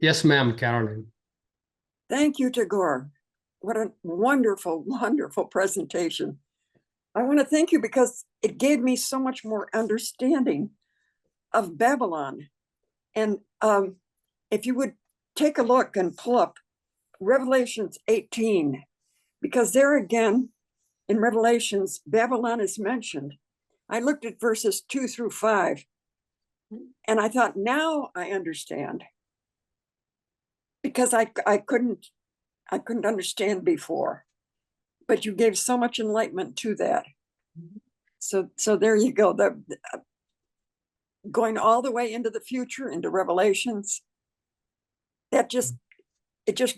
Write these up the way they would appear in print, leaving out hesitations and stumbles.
Yes, ma'am, Caroline. Thank you, Tagore. What a wonderful, wonderful presentation. I want to thank you because it gave me so much more understanding of Babylon. And if you would take a look and pull up Revelations 18, because there again, in Revelations, Babylon is mentioned. I looked at verses 2 through 5, and I thought, now I understand. Because I couldn't understand before. But you gave so much enlightenment to that. So there you go. Going all the way into the future, into Revelations, it just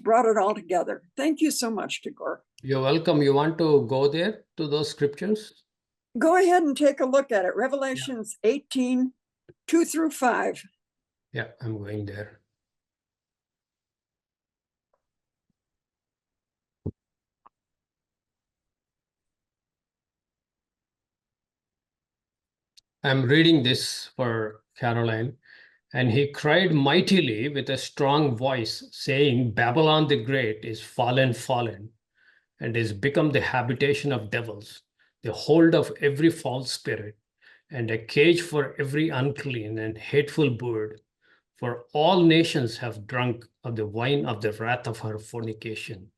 brought it all together. Thank you so much, Tagore. You're welcome. You want to go there to those scriptures? Go ahead and take a look at it. Revelations 18, 2 through 5. Yeah, I'm going there. I'm reading this for Caroline. And he cried mightily with a strong voice, saying, Babylon the Great is fallen, fallen, and is become the habitation of devils, the hold of every false spirit, and a cage for every unclean and hateful bird. For all nations have drunk of the wine of the wrath of her fornication,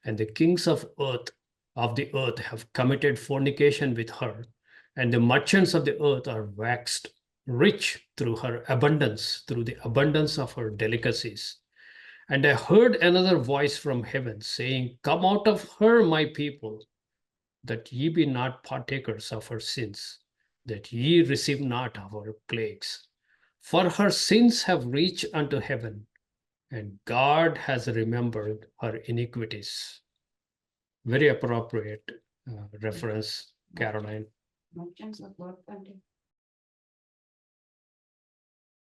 and the kings of the earth have committed fornication with her, and the merchants of the earth are waxed rich through her abundance, through the abundance of her delicacies. And I heard another voice from heaven saying, Come out of her, my people, that ye be not partakers of her sins, that ye receive not of her plagues. For her sins have reached unto heaven, and God has remembered her iniquities. Very appropriate reference, Caroline.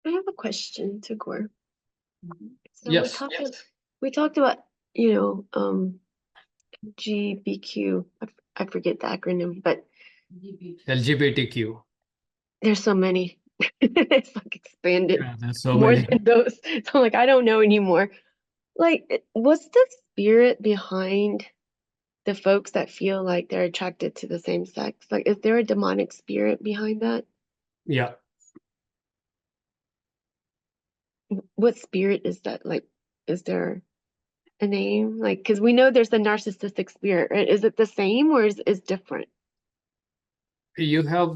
I have a question to Gore. So Yes. we talked about, GBQ. I forget the acronym, but LGBTQ. there's so many. It's like expanded Yeah, there's so more many. than those. So I'm like, I don't know anymore. Like, what's the spirit behind the folks that feel like they're attracted to the same sex? Like, is there a demonic spirit behind that? Yeah. What spirit is that? Like, is there a name? Like, because we know there's a narcissistic spirit, right? Is it the same or is different? You have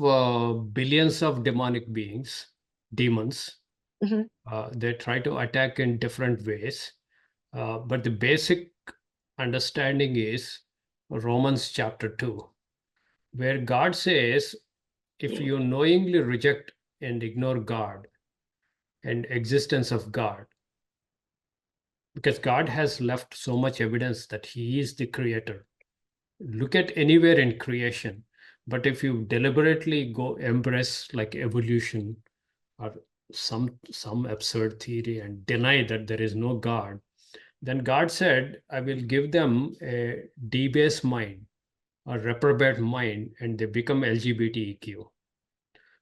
billions of demonic beings, demons. Hmm. They try to attack in different ways. But the basic understanding is Romans chapter 2, where God says, if you knowingly reject and ignore God and existence of God, because God has left so much evidence that he is the creator. Look at anywhere in creation. But if you deliberately go embrace like evolution or some absurd theory and deny that there is no God, then God said, I will give them a debased mind or reprobate mind, and they become LGBTQ.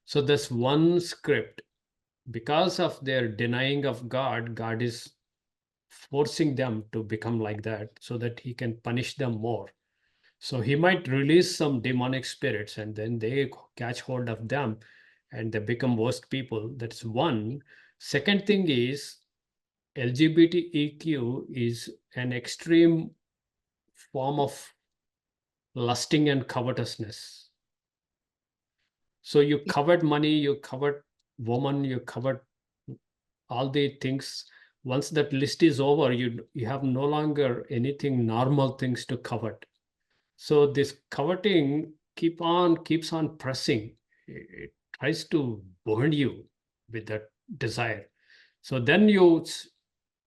So this one script, because of their denying of God, God is forcing them to become like that so that he can punish them more. So he might release some demonic spirits and then they catch hold of them and they become worst people. That's one. Second thing is LGBTQ is an extreme form of lusting and covetousness. So you covet money, you covet woman, you covet all the things. Once that list is over, you have no longer anything normal things to covet. So this coveting keeps on pressing. It tries to burn you with that desire. So then you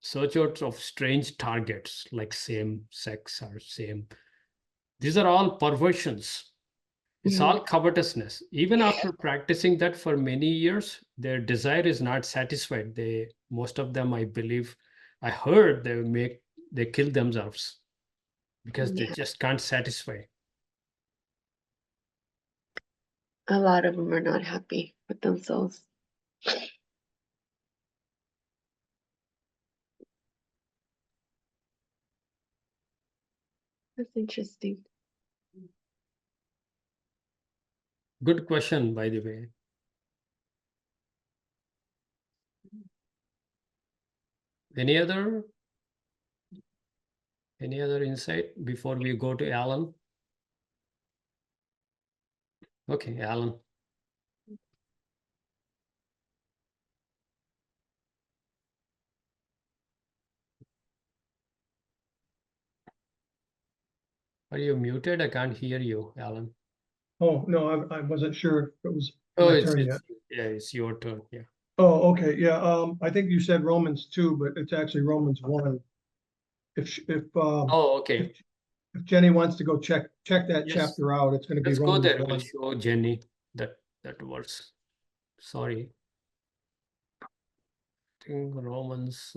search out of strange targets like same sex or same. These are all perversions. It's all covetousness. Even after practicing that for many years, their desire is not satisfied. Most of them, I believe, I heard they kill themselves because they Yeah, just can't satisfy. a lot of them are not happy with themselves. That's interesting. Good question, by the way. Any other insight before we go to Alan? Okay, Alan. Are you muted? I can't hear you, Alan. Oh, no, I wasn't sure if it was Oh, my it's turn yet. yeah, it's your turn. Yeah. Oh, okay, yeah, I think you said Romans 2, but it's actually Romans 1. Oh, okay. If Jenny wants to go check that Yes. chapter out, it's gonna be Let's go Romans there. We'll 1. show Jenny that verse. Sorry. I think Romans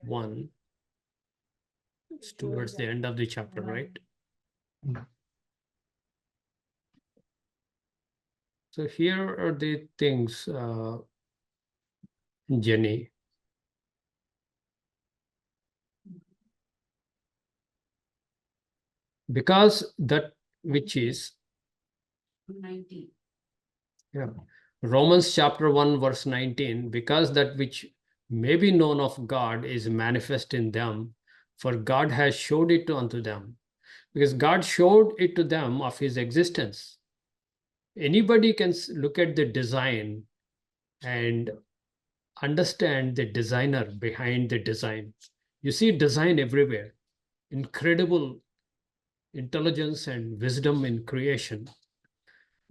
1. It's towards the end of the chapter, right? Mm. So here are the things, Jenny. Because that which is 19. Yeah. Romans chapter 1, verse 19, because that which may be known of God is manifest in them, for God has showed it unto them. Because God showed it to them of his existence. Anybody can look at the design and understand the designer behind the design. You see design everywhere, incredible intelligence and wisdom in creation.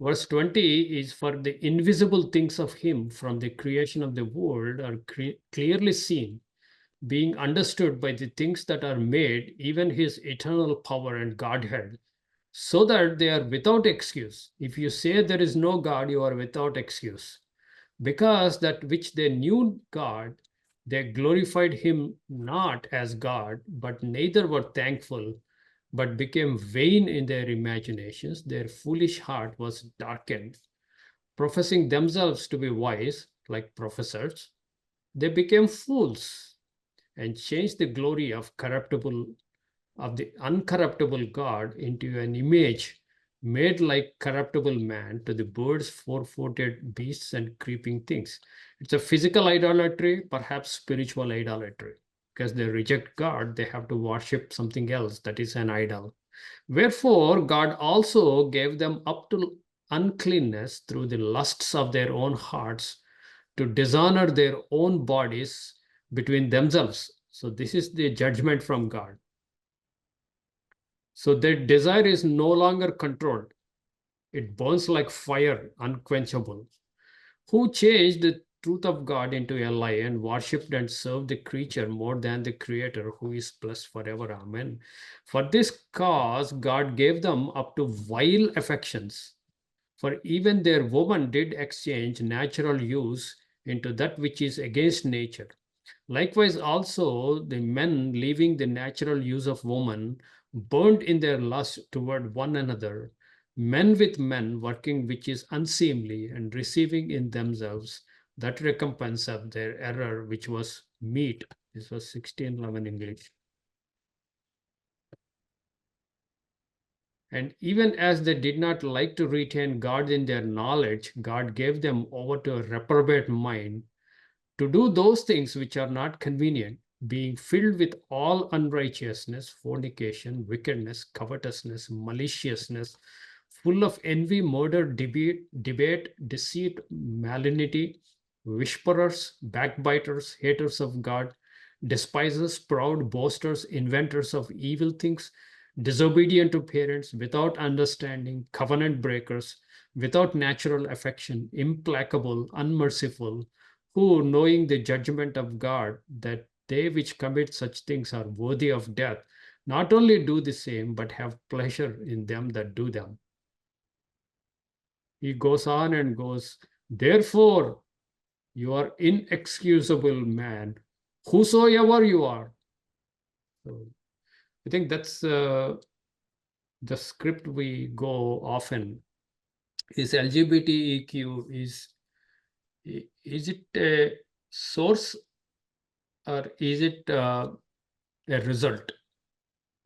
Verse 20 is for the invisible things of him from the creation of the world are clearly seen, being understood by the things that are made, even his eternal power and Godhead, so that they are without excuse. If you say there is no God, you are without excuse. Because that which they knew God, they glorified him not as God, but neither were thankful, but became vain in their imaginations. Their foolish heart was darkened. Professing themselves to be wise, like professors, they became fools and changed the glory of the uncorruptible God into an image made like corruptible man, to the birds, four-footed beasts, and creeping things. It's a physical idolatry, perhaps spiritual idolatry. Because they reject God, they have to worship something else that is an idol. Wherefore, God also gave them up to uncleanness through the lusts of their own hearts, to dishonor their own bodies between themselves. So, this is the judgment from God. So, their desire is no longer controlled, it burns like fire, unquenchable. Who changed the truth of God into a lie and worshipped and served the creature more than the Creator, who is blessed forever. Amen. For this cause, God gave them up to vile affections. For even their woman did exchange natural use into that which is against nature. Likewise, also the men, leaving the natural use of woman, burned in their lust toward one another, men with men working which is unseemly, and receiving in themselves that recompense of their error which was meet. This was 1611 English. And even as they did not like to retain God in their knowledge, God gave them over to a reprobate mind to do those things which are not convenient, being filled with all unrighteousness, fornication, wickedness, covetousness, maliciousness, full of envy, murder, debate, deceit, malignity, whisperers, backbiters, haters of God, despisers, proud, boasters, inventors of evil things, disobedient to parents, without understanding, covenant breakers, without natural affection, implacable, unmerciful, who, knowing the judgment of God, that they which commit such things are worthy of death, not only do the same, but have pleasure in them that do them. He goes on and goes, therefore, you are inexcusable, man, whosoever you are. So I think that's the script we go often. Is LGBTQ, is it a source or is it a result?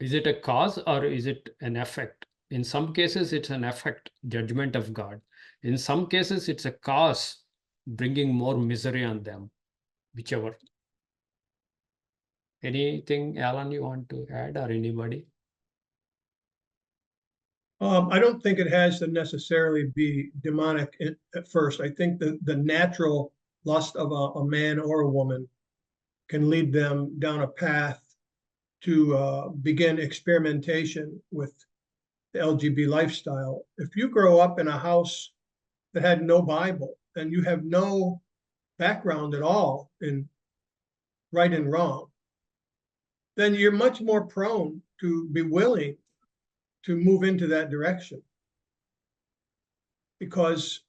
Is it a cause or is it an effect? In some cases, it's an effect, judgment of God. In some cases, it's a cause, bringing more misery on them, whichever. Anything, Alan, you want to add, or anybody? I don't think it has to necessarily be demonic at first. I think that the natural lust of a man or a woman can lead them down a path to begin experimentation with the LGB lifestyle. If you grow up in a house that had no Bible and you have no background at all in right and wrong, then you're much more prone to be willing to move into that direction, because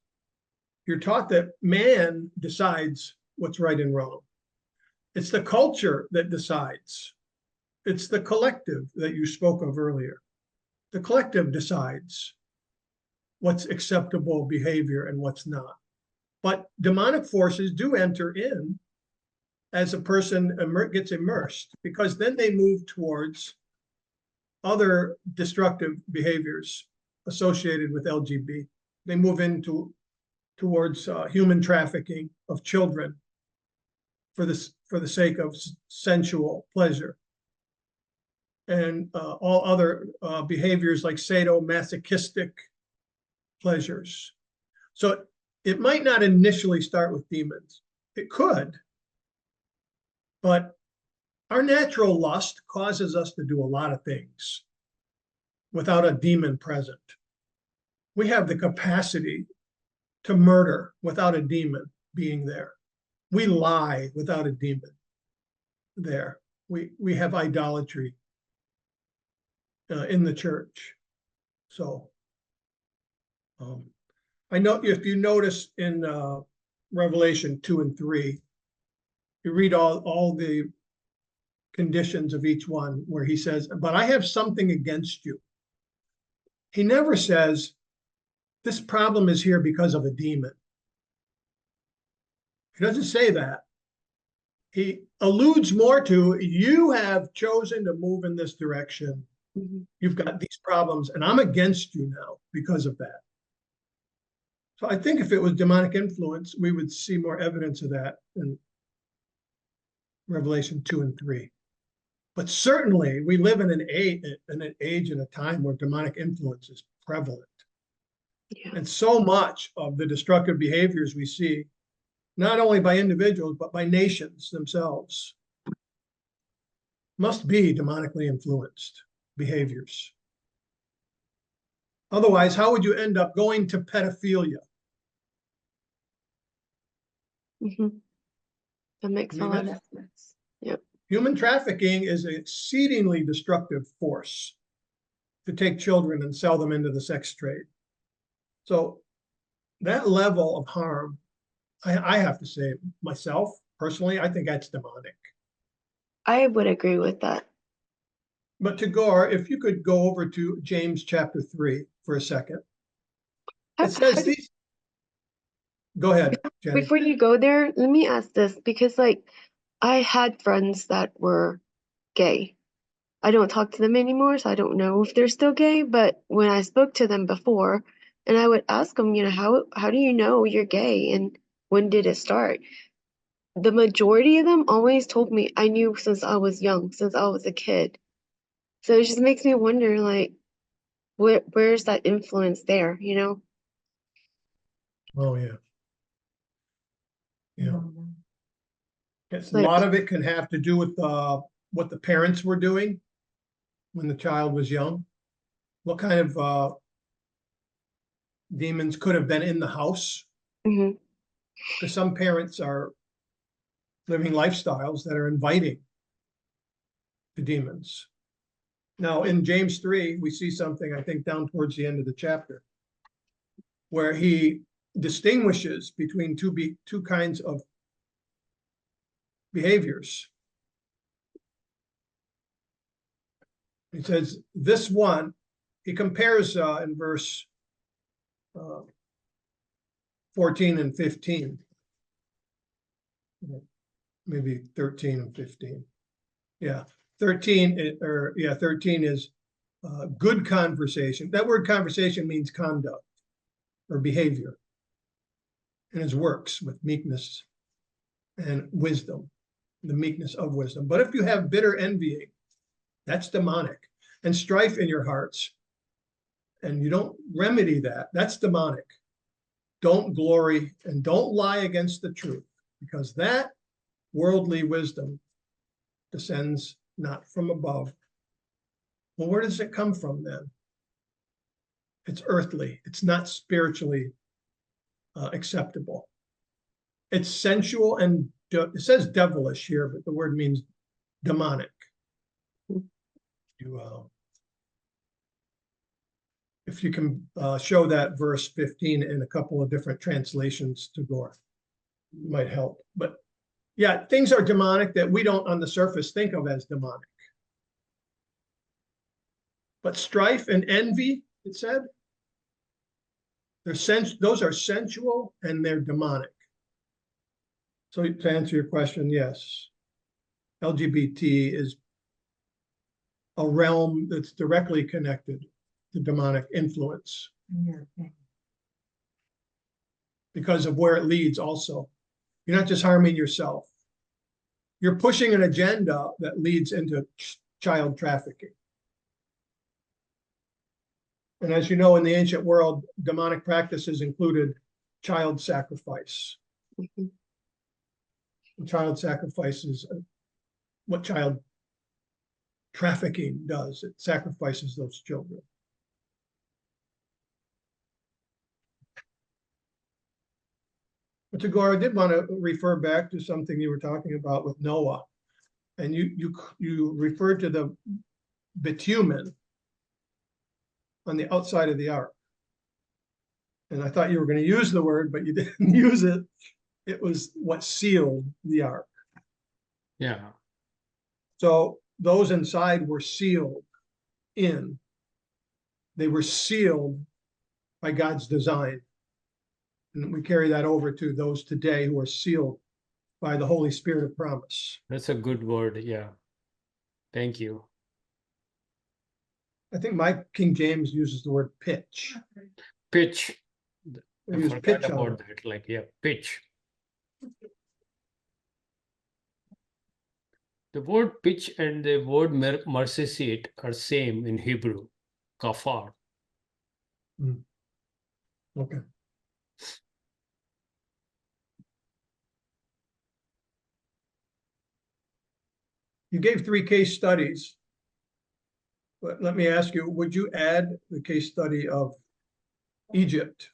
you're taught that man decides what's right and wrong. It's the culture that decides. It's the collective that you spoke of earlier. The collective decides what's acceptable behavior and what's not. But demonic forces do enter in as a person gets immersed, because then they move towards other destructive behaviors associated with LGB. They move towards human trafficking of children for the sake of sensual pleasure, and all other behaviors like sadomasochistic pleasures. So it might not initially start with demons. It could, but our natural lust causes us to do a lot of things without a demon present. We have the capacity to murder without a demon being there. We lie without a demon there. We have idolatry in the church. So I know if you notice in Revelation 2 and 3, you read all the conditions of each one where he says, but I have something against you. He never says, this problem is here because of a demon. He doesn't say that. He alludes more to, you have chosen to move in this direction. You've got these problems, and I'm against you now because of that. So I think if it was demonic influence, we would see more evidence of that in Revelation 2 and 3. But certainly we live in an age and a time where demonic influence is prevalent. Yeah. And so much of the destructive behaviors we see, not only by individuals, but by nations themselves, must be demonically influenced behaviors. Otherwise, how would you end up going to pedophilia? That makes a lot of sense. Yep. Human trafficking is an exceedingly destructive force to take children and sell them into the sex trade. So that level of harm, I have to say myself, personally, I think that's demonic. I would agree with that. But Tagore, if you could go over to James chapter 3 for a second. It says these. Go ahead, Jenny. Before you go there, let me ask this, because like I had friends that were gay. I don't talk to them anymore, so I don't know if they're still gay, but when I spoke to them before, and I would ask them, how do you know you're gay and when did it start? The majority of them always told me, I knew since I was young, since I was a kid. So it just makes me wonder, like, where's that influence there, Oh, yeah. Yeah. Yes, a Like- lot of it can have to do with what the parents were doing when the child was young. What kind of demons could have been in the house? Mhm. Because some parents are living lifestyles that are inviting the demons. Now, in James 3, we see something, I think, down towards the end of the chapter, where he distinguishes between two kinds of behaviors. He says, this one, he compares in verse 14 and 15, maybe 13 and 15. Yeah. 13 is good conversation. That word conversation means conduct or behavior, and his works with meekness and wisdom, the meekness of wisdom. But if you have bitter envying, that's demonic, and strife in your hearts, and you don't remedy that, that's demonic. Don't glory and don't lie against the truth, because that worldly wisdom descends not from above. Well, where does it come from then? It's earthly. It's not spiritually acceptable. It's sensual and it says devilish here, but the word means demonic. If you can show that verse 15 in a couple of different translations to Gore, might help. But yeah, things are demonic that we don't on the surface think of as demonic. But strife and envy, it said, those are sensual and they're demonic. So to answer your question, yes, LGBT is a realm that's directly connected to demonic influence because of where it leads also. You're not just harming yourself. You're pushing an agenda that leads into child trafficking. And as you know, in the ancient world, demonic practices included child sacrifice. Child sacrifice is what child trafficking does. It sacrifices those children. But Tagore, I did want to refer back to something you were talking about with Noah. And you referred to the bitumen on the outside of the ark. And I thought you were going to use the word, but you didn't use it. It was what sealed the ark. Yeah. So those inside were sealed in. They were sealed by God's design. And we carry that over to those today who are sealed by the Holy Spirit of promise. That's a good word. Yeah. Thank you. I think my King James uses the word pitch. Pitch. We I use forgot pitch on about it. that. Like, yeah, pitch. The word pitch and the word mercy seat are same in Hebrew. Kafar. Okay. You gave 3 case studies. But let me ask you, would you add the case study of Egypt,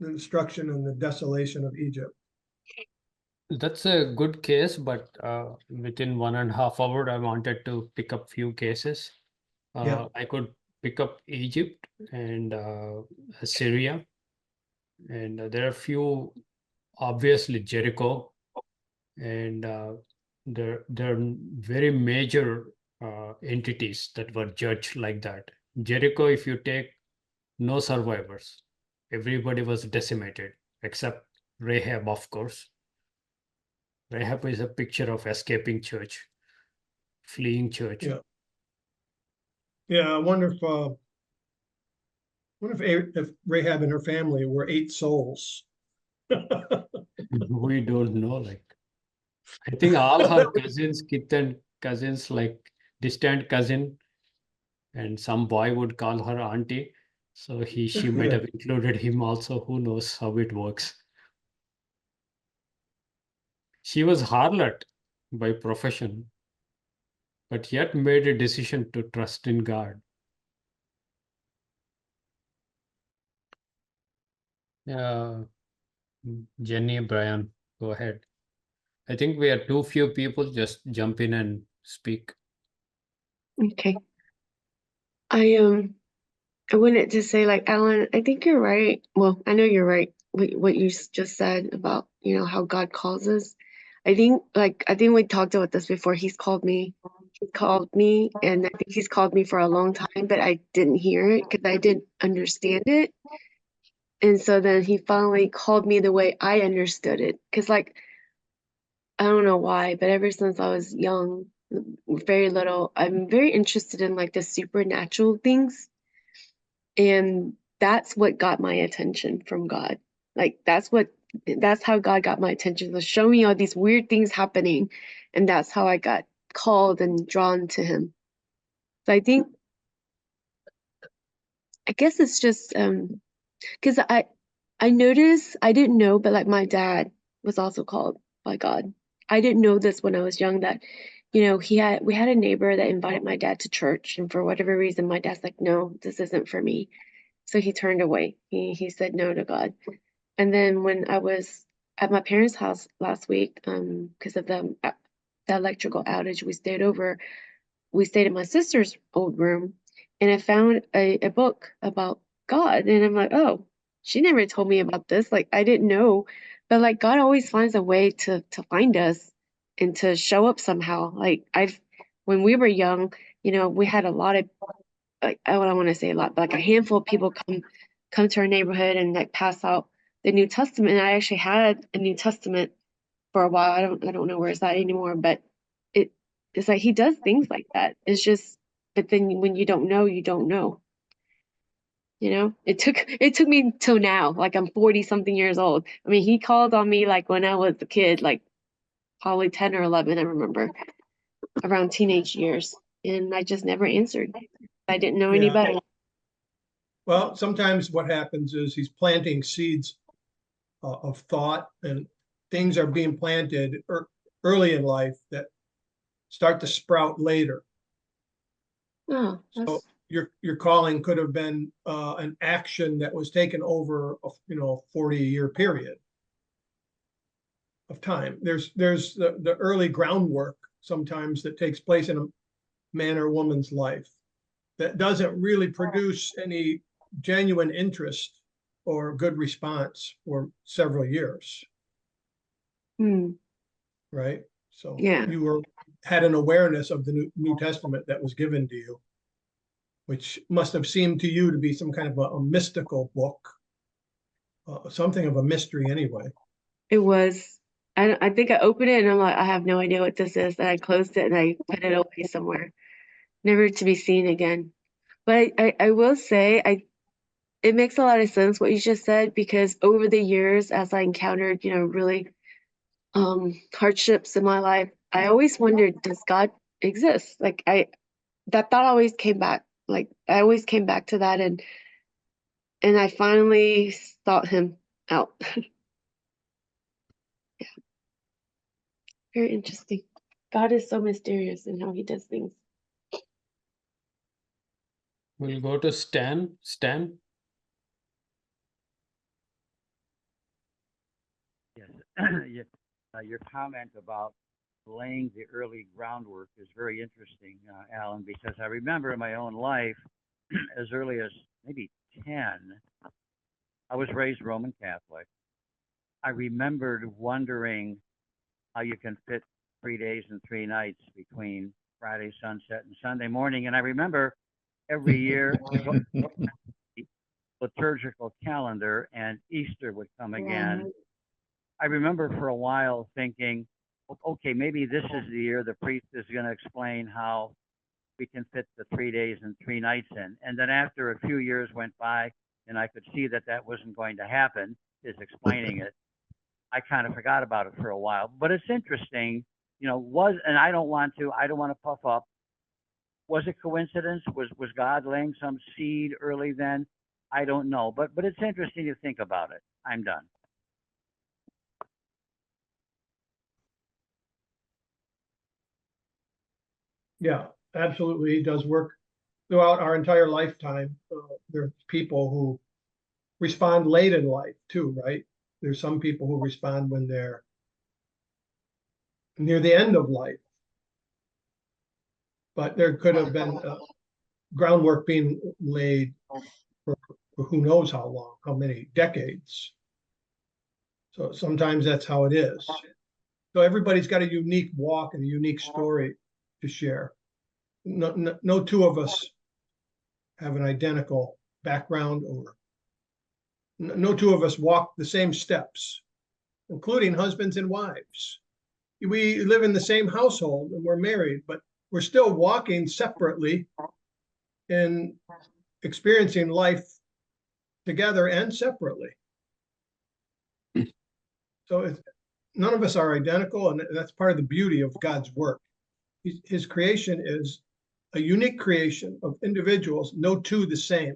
the destruction and the desolation of Egypt? That's a good case, but within 1.5 hours, I wanted to pick up few cases. Yeah. I could pick up Egypt and Syria, and there are few, obviously Jericho, and there are very major entities that were judged like that. Jericho, if you take, no survivors. Everybody was decimated except Rahab, of course. Rahab is a picture of escaping church, fleeing church. Yeah. Yeah, I wonder if Rahab and her family were 8 souls. We don't know. Like, I think all her cousins, kith and cousins, like distant cousin, and some boy would call her auntie. So she might Yeah. have included him also. Who knows how it works? She was harlot by profession, but yet made a decision to trust in God. Jenny, Brian, go ahead. I think we are too few people. Just jump in and speak. Okay. I wanted to say, like, Alan, I think you're right. Well, I know you're right. What you just said about, how God calls us. I think we talked about this before. He called me, and I think he's called me for a long time, but I didn't hear it because I didn't understand it. And so then he finally called me the way I understood it. Because, like, I don't know why, but ever since I was young, very little. I'm very interested in like the supernatural things. And that's what got my attention from God. Like that's how God got my attention. Was show me all these weird things happening. And that's how I got called and drawn to him. So I guess it's just because I noticed I didn't know, but like my dad was also called by God. I didn't know this when I was young that, we had a neighbor that invited my dad to church, and for whatever reason, my dad's like, no, this isn't for me. So he turned away. He said no to God. And then when I was at my parents' house last week, because of the electrical outage, we stayed in my sister's old room, and I found a book about God. And I'm like, oh, she never told me about this. Like, I didn't know. But like, God always finds a way to find us and to show up somehow. Like, when we were young, we had a lot of, like, I don't want to say a lot, but like a handful of people come to our neighborhood and like pass out the New Testament. And I actually had a New Testament for a while. I don't know where it's at anymore, but it's like he does things like that. It's just, but then when you don't know, you don't know. It took me till now, like I'm 40 something years old. I mean, he called on me like when I was a kid, like probably 10 or 11, I remember, around teenage years. And I just never answered. I didn't know any Yeah. better. Well, sometimes what happens is he's planting seeds of thought, and things are being planted early in life that start to sprout later. Oh, So your calling could have been an action that was taken over a 40-year period of time. There's the early groundwork sometimes that takes place in a man or woman's life that doesn't really produce any genuine interest or good response for several years, right? So yeah. you had an awareness of the New Testament that was given to you, which must have seemed to you to be some kind of a mystical book, something of a mystery anyway. It was. I think I opened it and I'm like, I have no idea what this is. And I closed it and I put it away somewhere, never to be seen again. But I will say, it makes a lot of sense what you just said, because over the years, as I encountered, really hardships in my life, I always wondered, does God exist? Like that thought always came back. Like I always came back to that, and I finally sought him out. Very interesting. God is so mysterious in how he does things. We'll go to Stan. Stan? Yes, your comment about laying the early groundwork is very interesting, Alan, because I remember in my own life, as early as maybe 10, I was raised Roman Catholic. I remembered wondering how you can fit 3 days and 3 nights between Friday sunset and Sunday morning. And I remember every year the liturgical calendar and Easter would come again. I remember for a while thinking, okay, maybe this is the year the priest is going to explain how we can fit the 3 days and 3 nights in. And then after a few years went by and I could see that wasn't going to happen, his explaining it, I kind of forgot about it for a while. But it's interesting, and I don't want to puff up. Was it coincidence? Was God laying some seed early then? I don't know. But it's interesting to think about it. I'm done. Yeah, absolutely. He does work throughout our entire lifetime. There are people who respond late in life too, right? There's some people who respond when they're near the end of life. But there could have been groundwork being laid for who knows how long, how many decades. So sometimes that's how it is. So everybody's got a unique walk and a unique story to share. No two of us have an identical background, or no two of us walk the same steps, including husbands and wives. we live in the same household and we're married, but we're still walking separately and experiencing life together and separately. So none of us are identical, and that's part of the beauty of God's work. His creation is a unique creation of individuals, no two the same.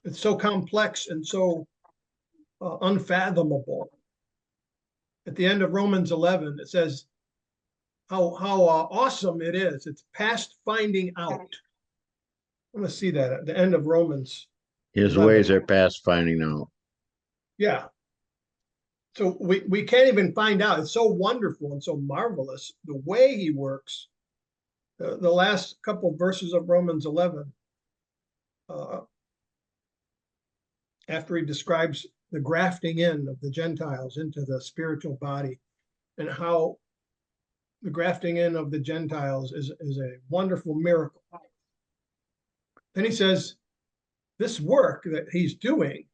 It's so complex and so unfathomable. At the end of Romans 11, it says how awesome it is. It's past finding out. I'm going to see that at the end of Romans. His 11. ways are past finding out. Yeah. So we can't even find out. It's so wonderful and so marvelous the way he works. The last couple verses of Romans 11, after he describes the grafting in of the Gentiles into the spiritual body, and how the grafting in of the Gentiles is a wonderful miracle. Then he says, this work that he's doing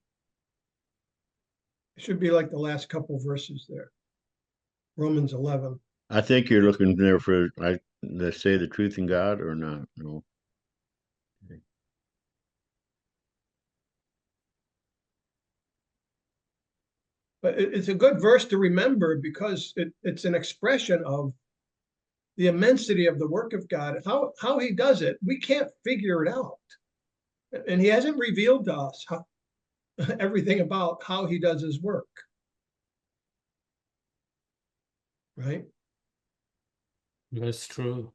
should be like the last couple verses there. Romans 11. I think you're looking there for let's say the truth in God or not. No. But it's a good verse to remember because it's an expression of the immensity of the work of God. How he does it, we can't figure it out. And he hasn't revealed to us everything about how he does his work. Right? That's true.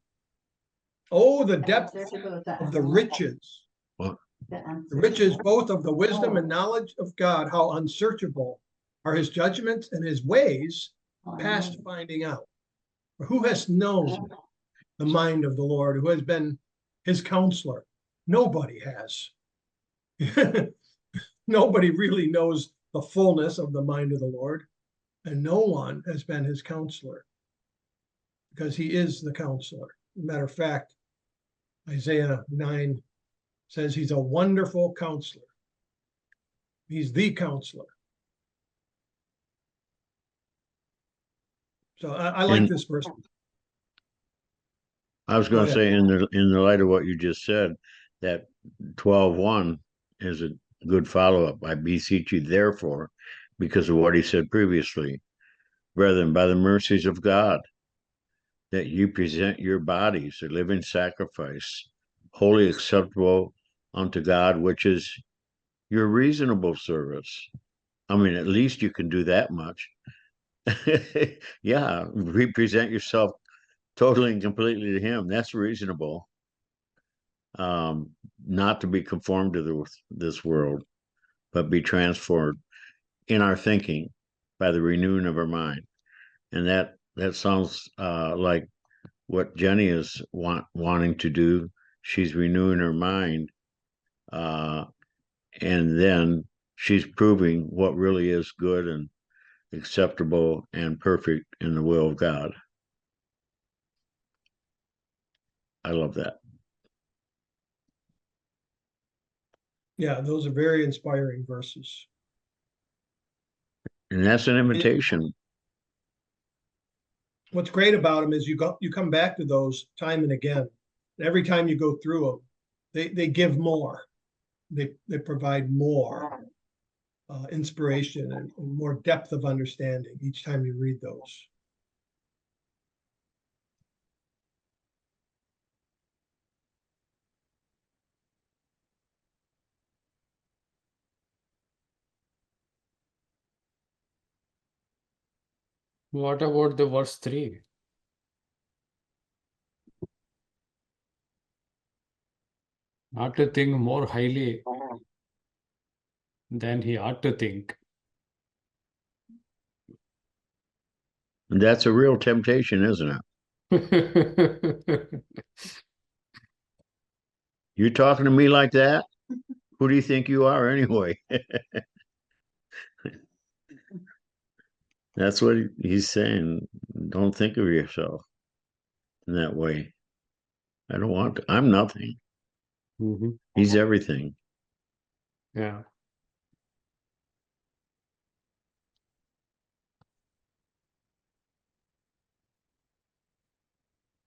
Oh, the depth of the riches. What? The riches both of the wisdom and knowledge of God, how unsearchable are his judgments and his ways past finding out. Who has known the mind of the Lord? Who has been his counselor? Nobody has. Nobody really knows the fullness of the mind of the Lord, and no one has been his counselor because he is the counselor. As a matter of fact, Isaiah 9 says he's a wonderful counselor. He's the counselor. So I like this verse. I was going to Go say in the light of what you just said, that 12:1 is a good follow-up. I beseech you, therefore, because of what he said previously, brethren, by the mercies of God, that you present your bodies a living sacrifice, wholly acceptable unto God, which is your reasonable service. I mean, at least you can do that much. Yeah, represent yourself totally and completely to him. That's reasonable. Not to be conformed to this world, but be transformed in our thinking by the renewing of our mind. And that sounds like what Jenny is wanting to do. She's renewing her mind, and then she's proving what really is good and acceptable and perfect in the will of God. I love that. Yeah, those are very inspiring verses. And that's an invitation. What's great about them is you come back to those time and again. And every time you go through them, they give more. They provide more inspiration and more depth of understanding each time you read those. What about the verse 3? Not to think more highly than he ought to think. And that's a real temptation, isn't it? You're talking to me like that? Who do you think you are anyway? That's what he's saying. Don't think of yourself in that way. I don't want to. I'm nothing. Mm-hmm. He's everything. Yeah.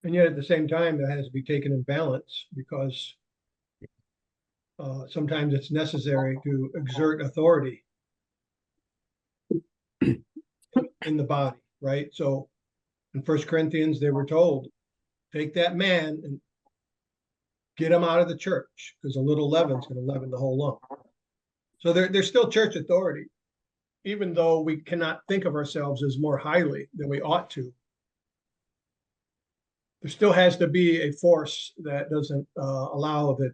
And yet at the same time, that has to be taken in balance because sometimes it's necessary to exert authority in the body, right? So in First Corinthians, they were told, take that man and get him out of the church because a little leaven's going to leaven the whole lump. So there's still church authority, even though we cannot think of ourselves as more highly than we ought to. There still has to be a force that doesn't allow the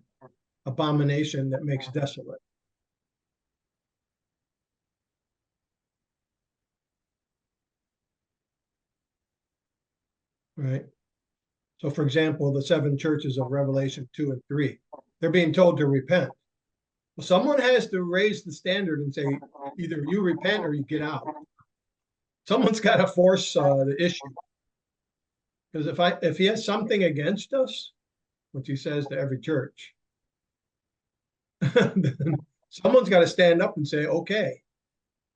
abomination that makes desolate. Right. So for example, the 7 churches of Revelation 2 and 3, they're being told to repent. Well, someone has to raise the standard and say, either you repent or you get out. Someone's got to force the issue. Because if he has something against us, which he says to every church, then someone's got to stand up and say, okay,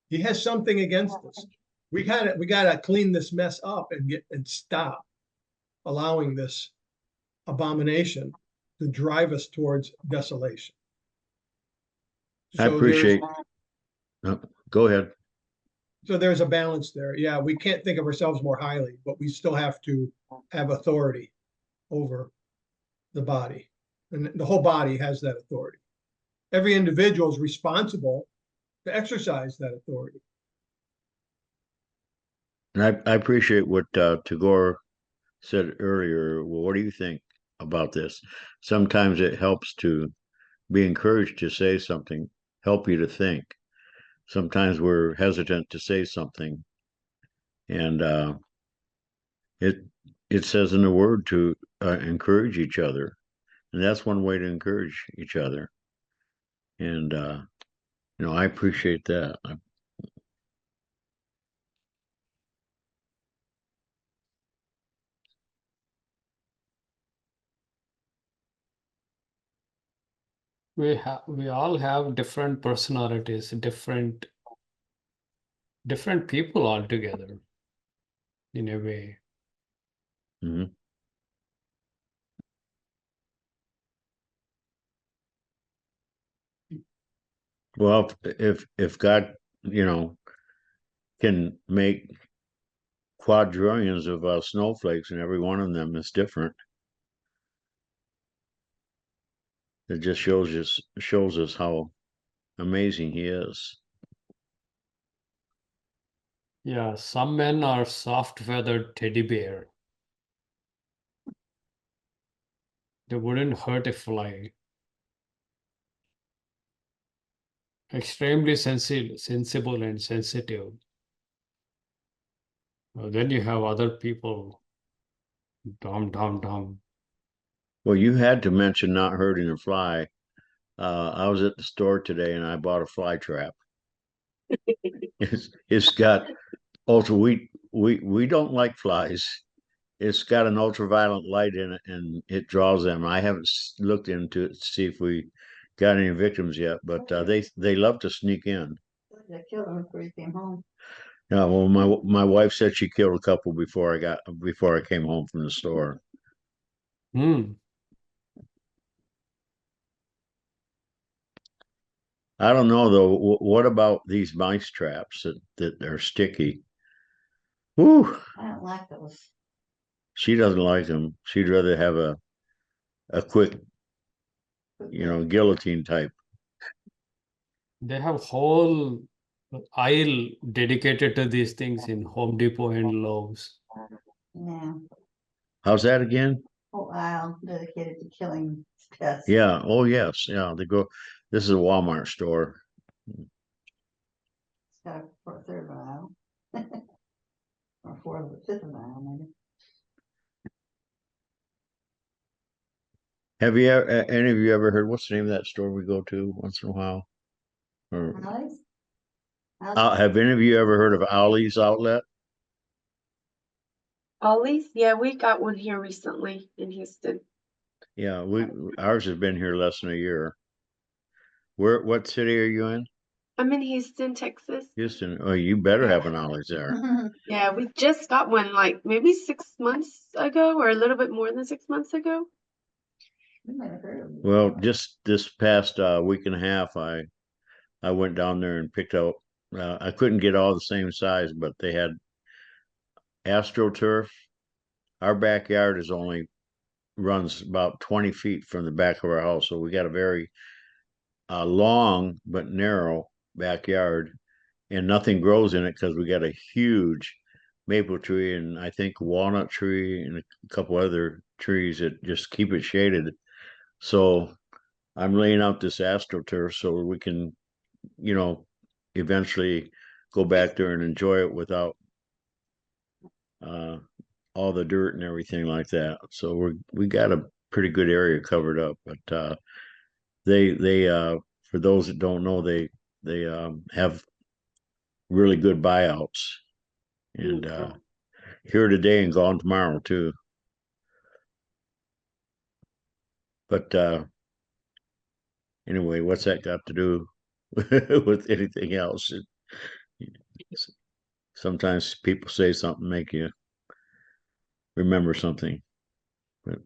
he has something against us. We gotta clean this mess up and stop allowing this abomination to drive us towards desolation. I So appreciate. No, go ahead. So there's a balance there. Yeah, we can't think of ourselves more highly, but we still have to have authority over the body. And the whole body has that authority. Every individual is responsible to exercise that authority. And I appreciate what Tagore said earlier. Well, what do you think about this? Sometimes it helps to be encouraged to say something, help you to think. Sometimes we're hesitant to say something, and it says in the word to encourage each other, and that's one way to encourage each other. And I appreciate that. We all have different personalities, different people altogether, in a way. Mhm. Well, if God, can make quadrillions of snowflakes and every one of them is different, it just shows us how amazing He is. Yeah, some men are soft-feathered teddy bear. They wouldn't hurt a fly. Extremely sensible and sensitive. Then you have other people, dumb. Well, you had to mention not hurting a fly. I was at the store today and I bought a fly trap. It's got we don't like flies. It's got an ultraviolet light in it and it draws them. I haven't looked into it to see if we got any victims yet, but they love to sneak in. I killed him before he came home. Yeah, well, my wife said she killed a couple before I came home from the store. Hmm. I don't know though. What about these mice traps that are sticky? Whew. I don't like those. She doesn't like them. She'd rather have a quick, guillotine type. They have whole aisle dedicated to these things in Home Depot and Lowe's. Yeah. How's that again? Oh, wow. Dedicated to killing pests. Yeah. Oh, yes. Yeah. This is a Walmart store. It's got a third of an aisle. Or fourth or fifth of an aisle, maybe. Have you any of you ever heard what's the name of that store we go to once in a while? Or Allies? have any of you ever heard of Ollie's Outlet? Ollie's? Yeah, we got one here recently in Houston. Yeah, ours has been here less than a year. What city are you in? I'm in Houston, Texas. Houston, oh, you better have an Yeah. knowledge there. Yeah, we just got one like maybe 6 months ago or a little bit more than 6 months ago. We might have heard of it. Well, just this past week and a half, I went down there and picked out. I couldn't get all the same size, but they had AstroTurf. Our backyard is only runs about 20 feet from the back of our house, so we got a very long but narrow backyard, and nothing grows in it because we got a huge maple tree and I think walnut tree and a couple other trees that just keep it shaded. So I'm laying out this AstroTurf so we can, you know, eventually go back there and enjoy it without all the dirt and everything like that. So we got a pretty good area covered up, but they for those that don't know, they have really good buyouts, and cool. here today and gone tomorrow too. But anyway, what's that got to do with anything else? Sometimes people say something make you remember something. But